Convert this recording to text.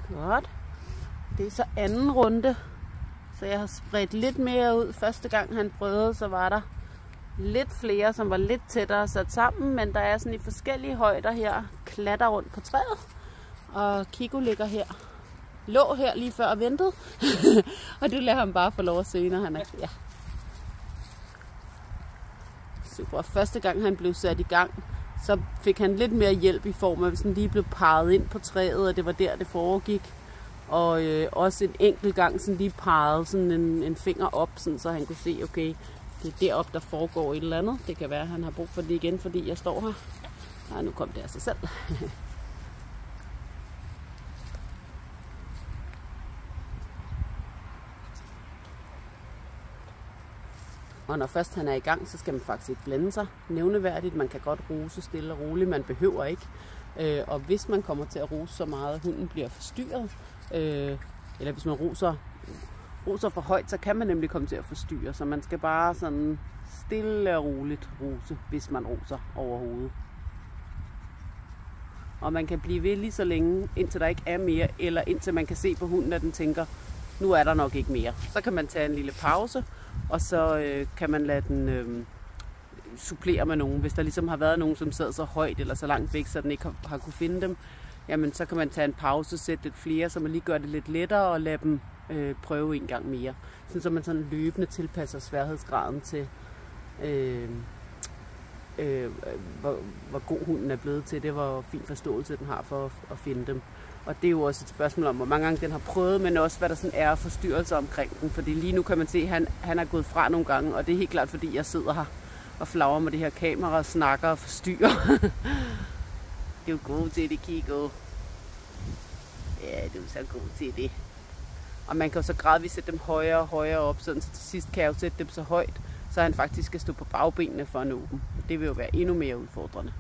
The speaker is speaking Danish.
Godt. Det er så anden runde, så jeg har spredt lidt mere ud. Første gang han prøvede, så var der lidt flere, som var lidt tættere sat sammen, men der er sådan i forskellige højder her, klatter rundt på træet. Og Kiko ligger her, lå her lige før og ventede, og det lader ham bare få lov at se, når han er ja. Super. Første gang han blev sat i gang, så fik han lidt mere hjælp i form af, hvis han lige blev parret ind på træet, og det var der, det foregik. Og også en enkelt gang sådan lige parret sådan en finger op, sådan, så han kunne se, okay, det er deroppe, der foregår et eller andet. Det kan være, at han har brug for det igen, fordi jeg står her. Nej, nu kom det af sig selv. Og når først han er i gang, så skal man faktisk ikke blande sig nævneværdigt. Man kan godt rose stille og roligt, man behøver ikke. Og hvis man kommer til at rose så meget, at hunden bliver forstyrret, eller hvis man roser for højt, så kan man nemlig komme til at forstyrre. Så man skal bare sådan stille og roligt rose, hvis man roser overhovedet. Og man kan blive ved lige så længe, indtil der ikke er mere, eller indtil man kan se på hunden, at den tænker, nu er der nok ikke mere. Så kan man tage en lille pause, og så kan man lade den supplere med nogen. Hvis der ligesom har været nogen, som sad så højt eller så langt væk, så den ikke har kunne finde dem, jamen så kan man tage en pause, sætte lidt flere, så man lige gør det lidt lettere og lade dem prøve en gang mere. Så man sådan løbende tilpasser sværhedsgraden til, hvor god hunden er blevet til det, hvor fin forståelse den har for at finde dem. Og det er jo også et spørgsmål om, hvor mange gange den har prøvet, men også hvad der sådan er forstyrrelser omkring den. Fordi lige nu kan man se, at han er gået fra nogle gange, og det er helt klart, fordi jeg sidder her og flagrer med det her kamera og snakker og forstyrrer. Du er god til det, Kiko. Ja, du er så god til det. Og man kan jo så gradvist sætte dem højere og højere op, sådan så til sidst kan jeg jo sætte dem så højt, så han faktisk skal stå på bagbenene for at nå dem. Det vil jo være endnu mere udfordrende.